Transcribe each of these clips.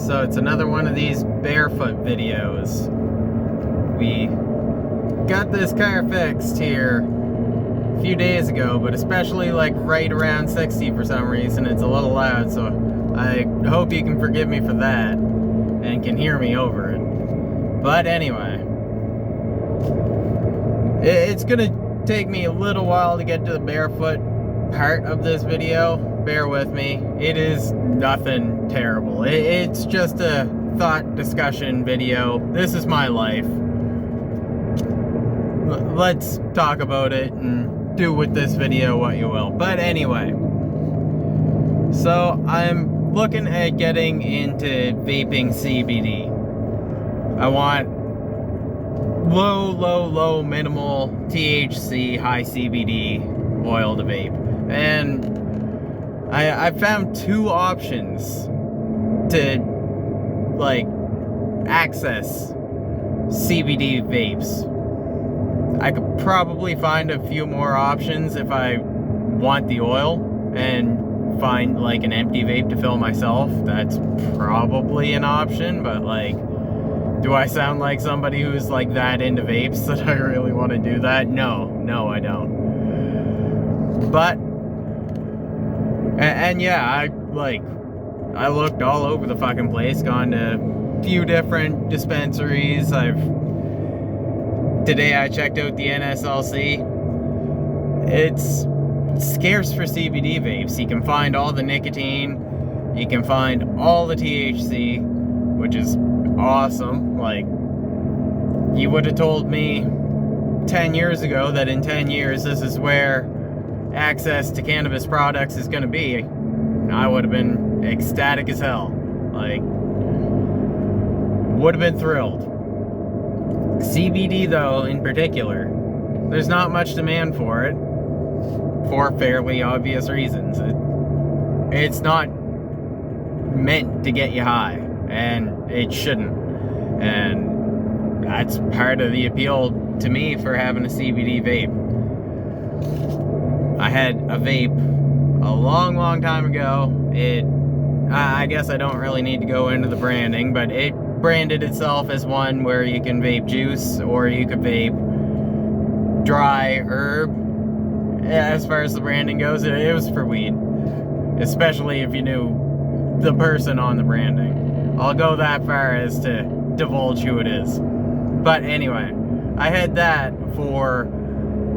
So it's another one of these barefoot videos. We got this car fixed here a few days ago, but especially like right around 60 for some reason. It's a little loud, so I hope you can forgive me for that and can hear me over it. But anyway, it's gonna take me a little while to get to the barefoot part of this video. Bear with me. It is nothing terrible. It's just a thought discussion video. This is my life. Let's talk about it and do with this video what you will. But anyway, so I'm looking at getting into vaping CBD. I want low minimal THC, high CBD oil to vape. And I found two options to like access CBD vapes. I could probably find a few more options if I want the oil and find like an empty vape to fill myself. That's probably an option, but like, do I sound like somebody who's like that into vapes that I really want to do that? No, I don't. But and yeah, I looked all over the fucking place, gone to a few different dispensaries. Today I checked out the NSLC. It's scarce for CBD vapes. You can find all the nicotine, you can find all the THC, which is awesome. Like, you would have told me 10 years ago that in 10 years this is where access to cannabis products is going to be, I would have been ecstatic as hell. Like, would have been thrilled. CBD though, in particular, there's not much demand for it for fairly obvious reasons. It's not meant to get you high, and it shouldn't. And that's part of the appeal to me for having a CBD vape. I had a vape a long time ago. I guess I don't really need to go into the branding, but it branded itself as one where you can vape juice or you could vape dry herb. As far as the branding goes, it was for weed, especially if you knew the person on the branding. I'll go that far as to divulge who it is. But anyway, I had that for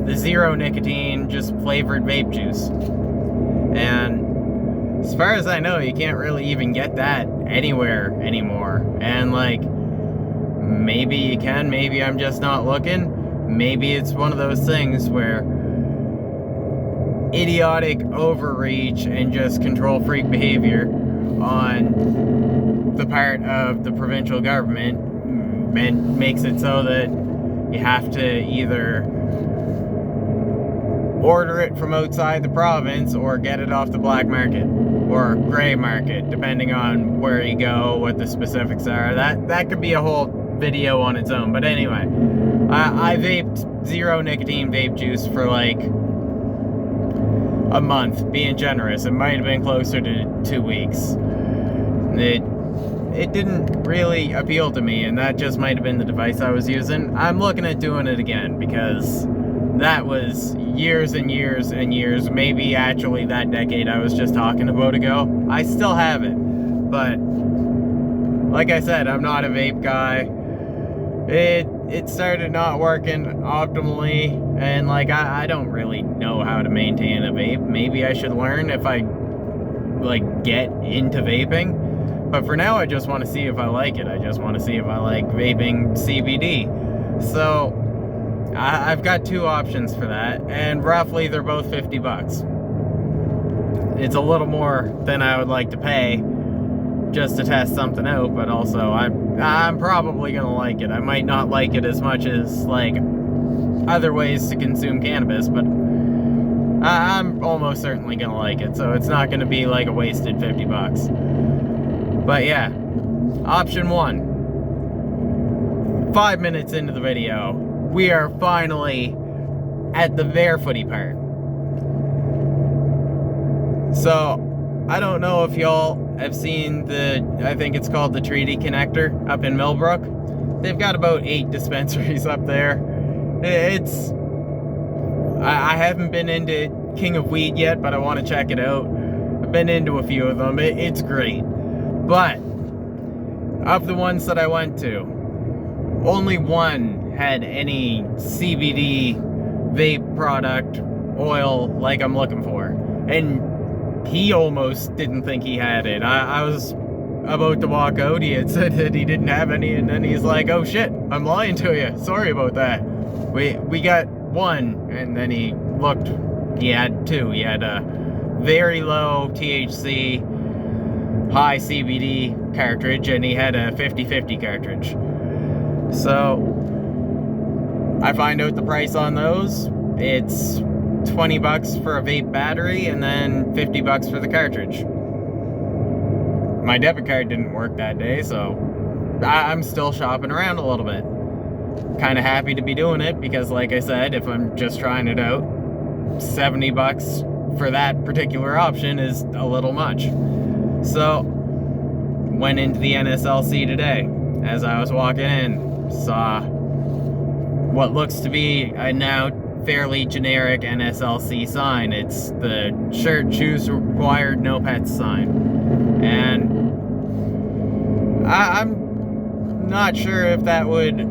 the zero nicotine, just flavored vape juice. And as far as I know, you can't really even get that anywhere anymore. And like, maybe you can, maybe I'm just not looking. Maybe it's one of those things where idiotic overreach and just control freak behavior on the part of the provincial government and makes it so that you have to either order it from outside the province or get it off the black market or gray market, depending on where you go, what the specifics are. That could be a whole video on its own. But anyway, I vaped zero nicotine vape juice for like a month, being generous. It might have been closer to 2 weeks. It didn't really appeal to me, and that just might have been the device I was using. I'm looking at doing it again because that was years and years and years, maybe actually that decade I was just talking about ago. I still have it, but like I said, I'm not a vape guy. It started not working optimally, and like I don't really know how to maintain a vape. Maybe I should learn if I like get into vaping. But for now, I just want to see if I like it. I just want to see if I like vaping CBD. So I've got two options for that, and roughly they're both 50 bucks. It's a little more than I would like to pay just to test something out, but also I'm probably gonna like it. I might not like it as much as like other ways to consume cannabis, but I'm almost certainly gonna like it, so it's not gonna be like a wasted 50 bucks. But yeah, option one. 5 minutes into the video, we are finally at the barefooty part. So, I don't know if y'all I've seen I think it's called the Treaty Connector up in Millbrook. They've got about 8 dispensaries up there. I haven't been into King of Weed yet, but I want to check it out. I've been into a few of them. It's great. But of the ones that I went to, only one had any CBD vape product oil like I'm looking for. And he almost didn't think he had it. I was about to walk out. He had said that he didn't have any, and then he's like, oh shit, I'm lying to you. Sorry about that. We got one, and then he looked, he had 2. He had a very low THC, high CBD cartridge, and he had a 50/50 cartridge. So I find out the price on those. It's $20 for a vape battery, and then $50 for the cartridge. My debit card didn't work that day, so I'm still shopping around a little bit. Kind of happy to be doing it, because like I said, if I'm just trying it out, $70 for that particular option is a little much. So went into the NSLC today. As I was walking in, saw what looks to be a now fairly generic NSLC sign. It's the shirt, shoes required, no pets sign. And I'm not sure if that would...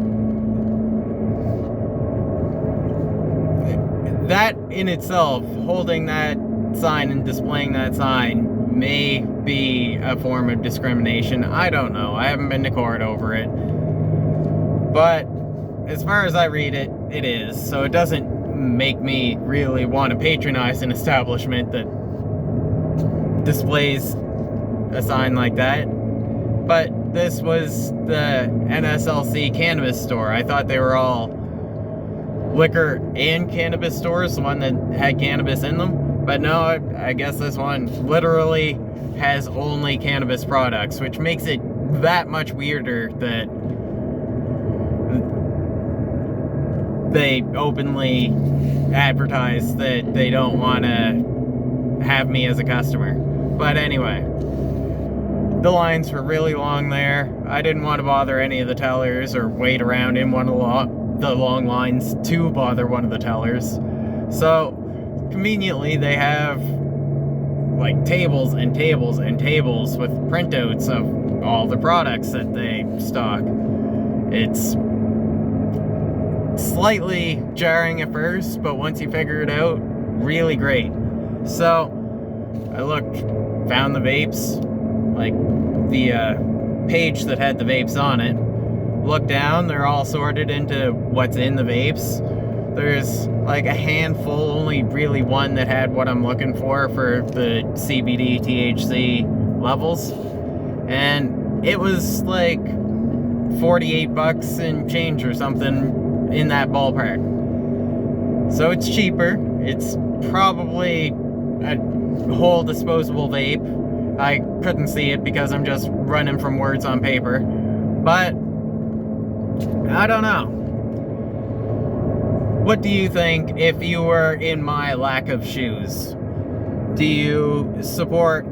That in itself, holding that sign and displaying that sign, may be a form of discrimination. I don't know. I haven't been to court over it. But as far as I read it, it is. So it doesn't make me really want to patronize an establishment that displays a sign like that. But this was the NSLC cannabis store. I thought they were all liquor and cannabis stores, the one that had cannabis in them. But no, I guess this one literally has only cannabis products, which makes it that much weirder that they openly advertise that they don't want to have me as a customer. But anyway, the lines were really long there. I didn't want to bother any of the tellers or wait around in one of the long lines to bother one of the tellers. So conveniently, they have like tables and tables and tables with printouts of all the products that they stock. It's slightly jarring at first, but once you figure it out, really great. So I looked, found the vapes, like the page that had the vapes on it. Looked down, they're all sorted into what's in the vapes. There's like a handful, only really one that had what I'm looking for the CBD, THC levels. And it was like $48 and change or something in that ballpark. So it's cheaper. It's probably a whole disposable vape. I couldn't see it because I'm just running from words on paper. But I don't know. What do you think if you were in my lack of shoes? Do you support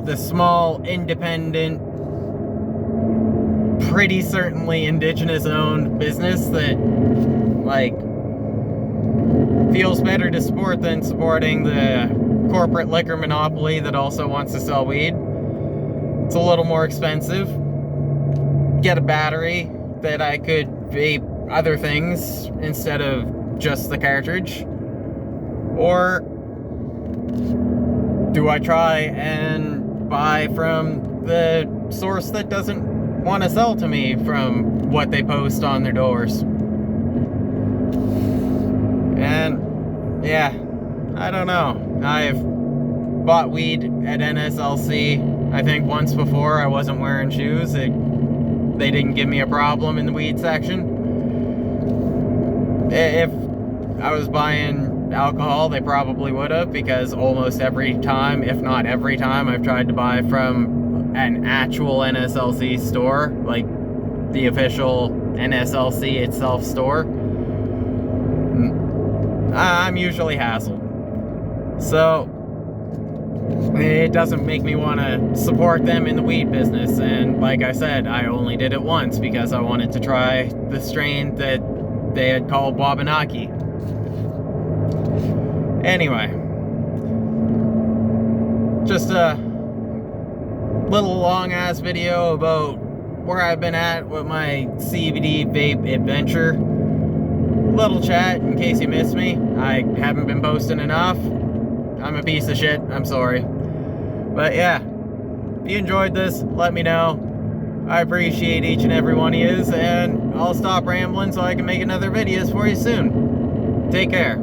the small, independent, pretty certainly indigenous-owned business that, like, feels better to support than supporting the corporate liquor monopoly that also wants to sell weed? It's a little more expensive. Get a battery that I could vape other things instead of just the cartridge? Or do I try and buy from the source that doesn't want to sell to me from what they post on their doors? And yeah, I don't know. I've bought weed at NSLC I think once before. I wasn't wearing shoes. They didn't give me a problem in the weed section. If I was buying alcohol, they probably would have, because almost every time, if not every time, I've tried to buy from an actual NSLC store, like the official NSLC itself store, I'm usually hassled. So it doesn't make me want to support them in the weed business. And like I said, I only did it once because I wanted to try the strain that they had called Wabanaki. Anyway, just a little long ass video about where I've been at with my CBD vape adventure. Little chat in case you missed me. I haven't been posting enough. I'm a piece of shit. I'm sorry. But yeah, if you enjoyed this, let me know. I appreciate each and every one of you, and I'll stop rambling so I can make another videos for you soon. Take care.